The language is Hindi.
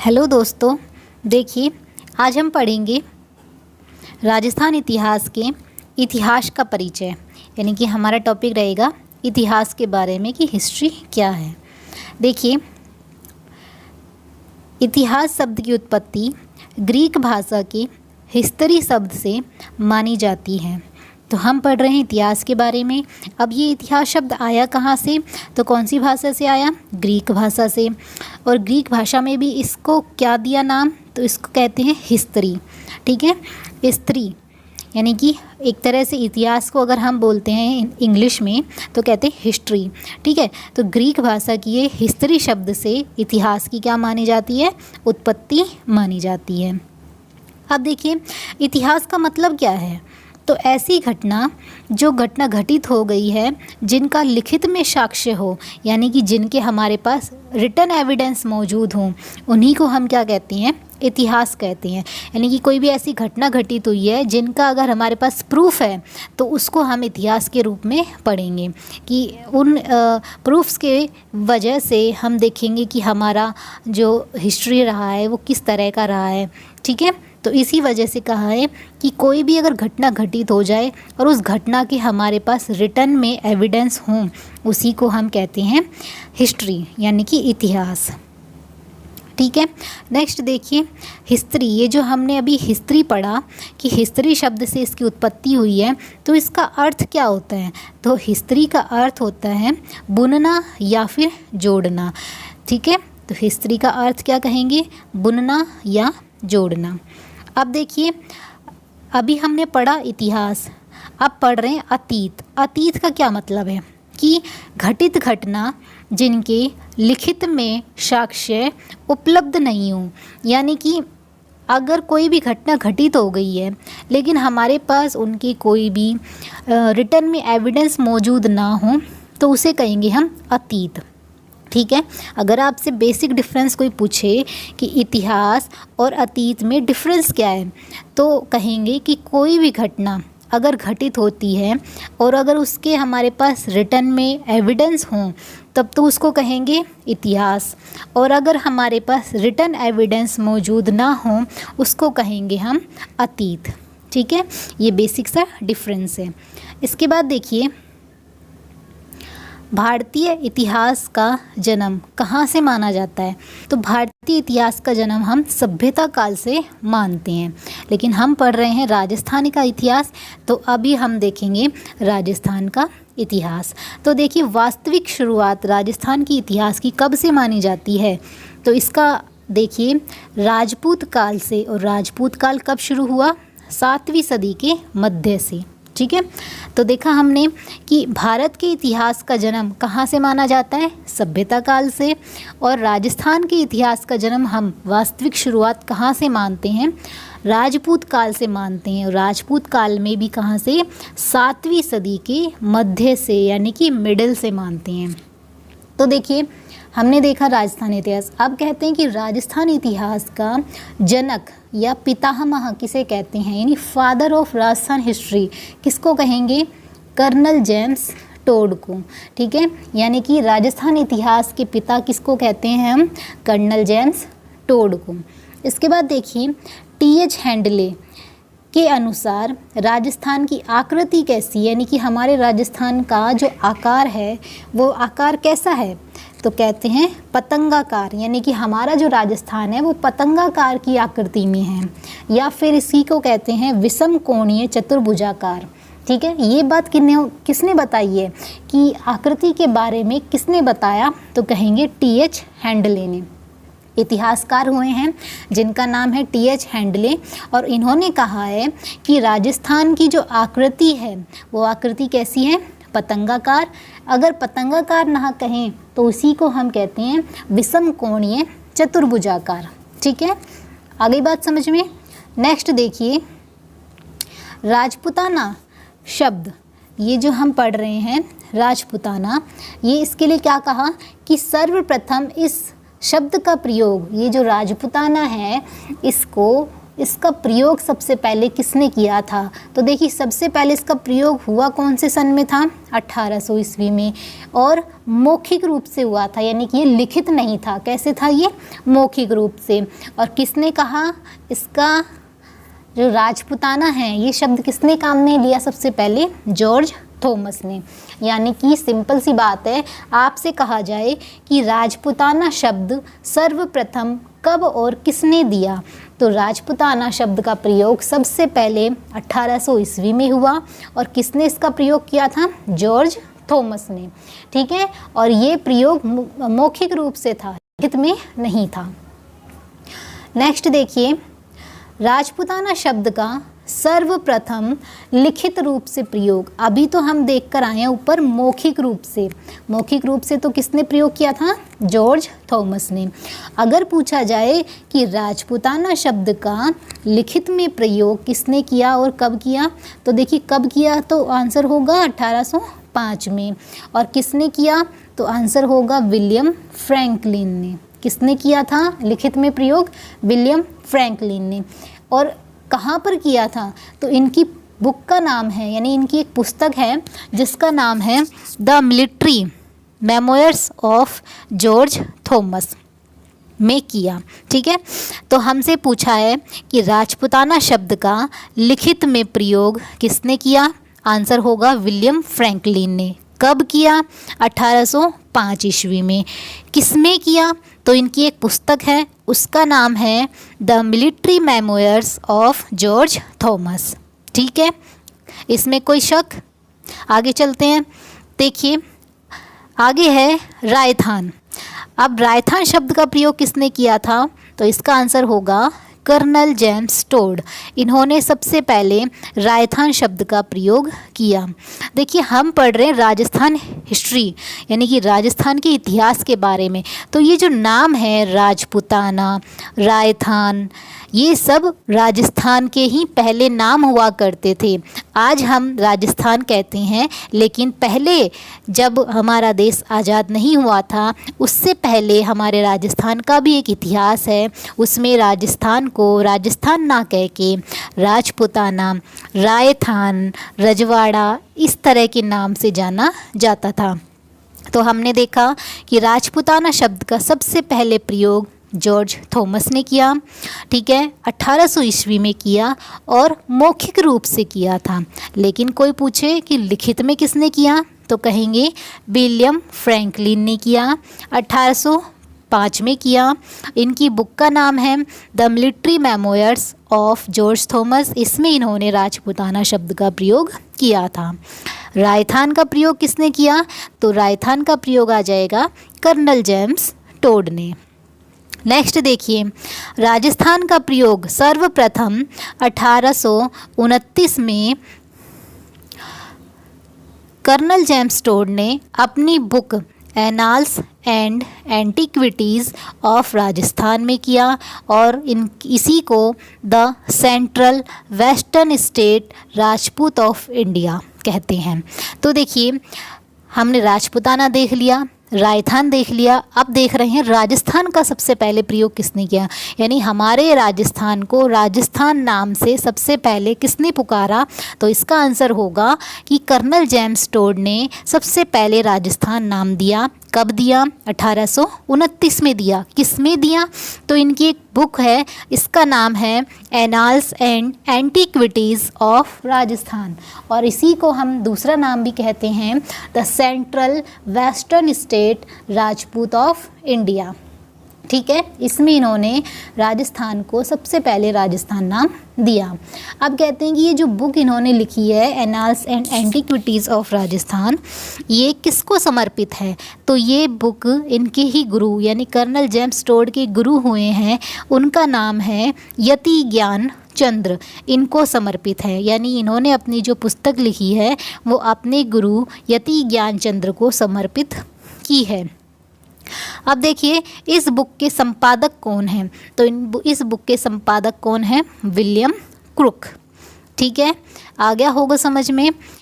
हेलो दोस्तों, देखिए आज हम पढ़ेंगे राजस्थान इतिहास के इतिहास का परिचय। यानी कि हमारा टॉपिक रहेगा इतिहास के बारे में कि हिस्ट्री क्या है। देखिए, इतिहास शब्द की उत्पत्ति ग्रीक भाषा के हिस्टरी शब्द से मानी जाती है। तो हम पढ़ रहे हैं इतिहास के बारे में। अब ये इतिहास शब्द आया कहाँ से? तो कौन सी भाषा से आया? ग्रीक भाषा से। और ग्रीक भाषा में भी इसको क्या दिया नाम? तो इसको कहते हैं हिस्ट्री। ठीक है, हिस्ट्री यानी कि एक तरह से इतिहास को अगर हम बोलते हैं इंग्लिश में तो कहते हैं हिस्ट्री। ठीक है, तो ग्रीक भाषा की ये हिस्ट्री शब्द से इतिहास की क्या मानी जाती है? उत्पत्ति मानी जाती है। अब देखिए, इतिहास का मतलब क्या है? तो ऐसी घटना जो घटना घटित हो गई है जिनका लिखित में साक्ष्य हो, यानी कि जिनके हमारे पास रिटन एविडेंस मौजूद हों, उन्हीं को हम क्या कहते हैं? इतिहास कहते हैं। यानी कि कोई भी ऐसी घटना घटित हुई है जिनका अगर हमारे पास प्रूफ है तो उसको हम इतिहास के रूप में पढ़ेंगे कि उन प्रूफ्स के वजह से हम देखेंगे कि हमारा जो हिस्ट्री रहा है वो किस तरह का रहा है। ठीक है, तो इसी वजह से कहा है कि कोई भी अगर घटना घटित हो जाए और उस घटना के हमारे पास रिटन में एविडेंस हों, उसी को हम कहते हैं हिस्ट्री यानी कि इतिहास। ठीक है, नेक्स्ट देखिए हिस्ट्री। ये जो हमने अभी हिस्ट्री पढ़ा कि हिस्ट्री शब्द से इसकी उत्पत्ति हुई है, तो इसका अर्थ क्या होता है? तो हिस्ट्री का अर्थ होता है बुनना या फिर जोड़ना। ठीक है, तो हिस्ट्री का अर्थ क्या कहेंगे? बुनना या जोड़ना। अब देखिए, अभी हमने पढ़ा इतिहास, अब पढ़ रहे हैं अतीत। अतीत का क्या मतलब है? कि घटित घटना जिनके लिखित में साक्ष्य उपलब्ध नहीं हो। यानी कि अगर कोई भी घटना घटित हो गई है लेकिन हमारे पास उनकी कोई भी रिटन में एविडेंस मौजूद ना हो, तो उसे कहेंगे हम अतीत। ठीक है, अगर आपसे बेसिक डिफरेंस कोई पूछे कि इतिहास और अतीत में डिफरेंस क्या है, तो कहेंगे कि कोई भी घटना अगर घटित होती है और अगर उसके हमारे पास रिटन में एविडेंस हों, तब तो उसको कहेंगे इतिहास। और अगर हमारे पास रिटन एविडेंस मौजूद ना हो, उसको कहेंगे हम अतीत। ठीक है, ये बेसिक सा डिफरेंस है। इसके बाद देखिए, भारतीय इतिहास का जन्म कहाँ से माना जाता है? तो भारतीय इतिहास का जन्म हम सभ्यता काल से मानते हैं, लेकिन हम पढ़ रहे हैं राजस्थान का इतिहास, तो अभी हम देखेंगे राजस्थान का इतिहास। तो देखिए, वास्तविक शुरुआत राजस्थान की इतिहास की कब से मानी जाती है? तो इसका देखिए, राजपूत काल से। और राजपूत काल कब शुरू हुआ? 7वीं सदी के मध्य से। ठीक है, तो देखा हमने कि भारत के इतिहास का जन्म कहाँ से माना जाता है? सभ्यता काल से। और राजस्थान के इतिहास का जन्म हम वास्तविक शुरुआत कहाँ से मानते हैं? राजपूत काल से मानते हैं। और राजपूत काल में भी कहाँ से? 7वीं सदी के मध्य से, यानी कि मिडिल से मानते हैं। तो देखिए, हमने देखा राजस्थान इतिहास। अब कहते हैं कि राजस्थान इतिहास का जनक या पितामह किसे कहते हैं? यानी फादर ऑफ राजस्थान हिस्ट्री किसको कहेंगे? कर्नल जेम्स टोड को। ठीक है, यानी कि राजस्थान इतिहास के पिता किसको कहते हैं हम? कर्नल जेम्स टोड को। इसके बाद देखिए, टी.एच. हैंडले के अनुसार राजस्थान की आकृति कैसी? यानी कि हमारे राजस्थान का जो आकार है वो आकार कैसा है? तो कहते हैं पतंगाकार। यानी कि हमारा जो राजस्थान है वो पतंगाकार की आकृति में है, या फिर इसी को कहते हैं विषम कोणीय चतुर्भुजाकार। ठीक है, ये बात किसने बताई है कि आकृति के बारे में किसने बताया? तो कहेंगे टी.एच. हैंडले ने। इतिहासकार हुए हैं जिनका नाम है टी.एच. हैंडले, और इन्होंने कहा है कि राजस्थान की जो आकृति है वो आकृति कैसी है? पतंगाकार। अगर पतंगाकार ना कहें तो उसी को हम कहते हैं विषम कोणीय चतुर्भुजाकार। ठीक है, आगे बात समझ में। नेक्स्ट देखिए, राजपूताना शब्द, ये जो हम पढ़ रहे हैं राजपूताना, ये इसके लिए क्या कहा कि सर्वप्रथम इस शब्द का प्रयोग, ये जो राजपूताना है, इसको इसका प्रयोग सबसे पहले किसने किया था? तो देखिए सबसे पहले इसका प्रयोग हुआ कौन से सन में था? 1800 ईस्वी में, और मौखिक रूप से हुआ था, यानी कि ये लिखित नहीं था। कैसे था ये? मौखिक रूप से। और किसने कहा? इसका जो राजपुताना है, ये शब्द किसने काम में लिया सबसे पहले? जॉर्ज थॉमस ने। यानी कि सिंपल सी बात है, आपसे कहा जाए कि राजपुताना शब्द सर्वप्रथम कब और किसने दिया, तो राजपुताना शब्द का प्रयोग सबसे पहले 1800 ईस्वी में हुआ, और किसने इसका प्रयोग किया था? जॉर्ज थॉमस ने। ठीक है, और ये प्रयोग मौखिक रूप से था, लिखित में नहीं था। नेक्स्ट देखिए, राजपुताना शब्द का सर्वप्रथम लिखित रूप से प्रयोग, अभी तो हम देख कर आए हैं ऊपर मौखिक रूप से। मौखिक रूप से तो किसने प्रयोग किया था? जॉर्ज थॉमस ने। अगर पूछा जाए कि राजपुताना शब्द का लिखित में प्रयोग किसने किया और कब किया, तो देखिए कब किया, तो आंसर होगा 1805 में। और किसने किया, तो आंसर होगा विलियम फ्रैंकलिन ने। किसने किया था लिखित में प्रयोग? विलियम फ्रैंकलिन ने। और कहाँ पर किया था, तो इनकी बुक का नाम है, यानी इनकी एक पुस्तक है जिसका नाम है the military memoirs of George Thomas में किया। ठीक है, तो हमसे पूछा है कि राजपुताना शब्द का लिखित में प्रयोग किसने किया? आंसर होगा विलियम फ्रैंकलिन ने। कब किया? 1805 ईस्वी में। किसमें किया? तो इनकी एक पुस्तक है, उसका नाम है the military memoirs of George Thomas. ठीक है, इसमें कोई शक? आगे चलते हैं। देखिए आगे है रायथान। अब रायथान शब्द का प्रयोग किसने किया था, तो इसका आंसर होगा कर्नल जेम्स टोड। इन्होंने सबसे पहले रायथान शब्द का प्रयोग किया। देखिए हम पढ़ रहे हैं राजस्थान हिस्ट्री, यानी कि राजस्थान के इतिहास के बारे में। तो ये जो नाम है राजपुताना, रायथान, ये सब राजस्थान के ही पहले नाम हुआ करते थे। आज हम राजस्थान कहते हैं, लेकिन पहले जब हमारा देश आज़ाद नहीं हुआ था, उससे पहले हमारे राजस्थान का भी एक इतिहास है। उसमें राजस्थान को राजस्थान ना कह के राजपुताना, रायथान, रजवाड़ा, इस तरह के नाम से जाना जाता था। तो हमने देखा कि राजपुताना शब्द का सबसे पहले प्रयोग जॉर्ज थॉमस ने किया। ठीक है, 1800 ईस्वी में किया और मौखिक रूप से किया था। लेकिन कोई पूछे कि लिखित में किसने किया, तो कहेंगे विलियम फ्रैंकलिन ने किया, 1805 में किया। इनकी बुक का नाम है the military memoirs of George Thomas. इसमें इन्होंने राजपुताना शब्द का प्रयोग किया था। रायथान का प्रयोग किसने किया, तो रायथान का प्रयोग आ जाएगा कर्नल जेम्स टोड ने। नेक्स्ट देखिए, राजस्थान का प्रयोग सर्वप्रथम 1829 में कर्नल जेम्स टोड ने अपनी book annals and antiquities of Rajasthan में किया, और इसी को the central western state Rajput of India कहते हैं। तो देखिए हमने राजपुताना देख लिया, रायथान देख लिया, अब देख रहे हैं राजस्थान का सबसे पहले प्रयोग किसने किया, यानी हमारे राजस्थान को राजस्थान नाम से सबसे पहले किसने पुकारा। तो इसका आंसर होगा कि कर्नल जेम्स टोड ने सबसे पहले राजस्थान नाम दिया। कब दिया? 1829 में दिया। किस में दिया? तो इनकी एक बुक है, इसका नाम है annals and antiquities of Rajasthan, और इसी को हम दूसरा नाम भी कहते हैं the central western state Rajput of India. ठीक है, इसमें इन्होंने राजस्थान को सबसे पहले राजस्थान नाम दिया। अब कहते हैं कि ये जो बुक इन्होंने लिखी है annals and antiquities of Rajasthan, ये किसको समर्पित है, तो ये बुक इनके ही गुरु यानी कर्नल जेम्स टोड के गुरु हुए हैं, उनका नाम है यति ज्ञान चंद्र, इनको समर्पित है। यानी इन्होंने अपनी जो पुस्तक लिखी है वो अपने गुरु यति ज्ञान चंद्र को समर्पित की है। अब देखिए इस बुक के संपादक कौन हैं, तो इस बुक के संपादक कौन हैं? William Crook. ठीक है, आ गया होगा समझ में।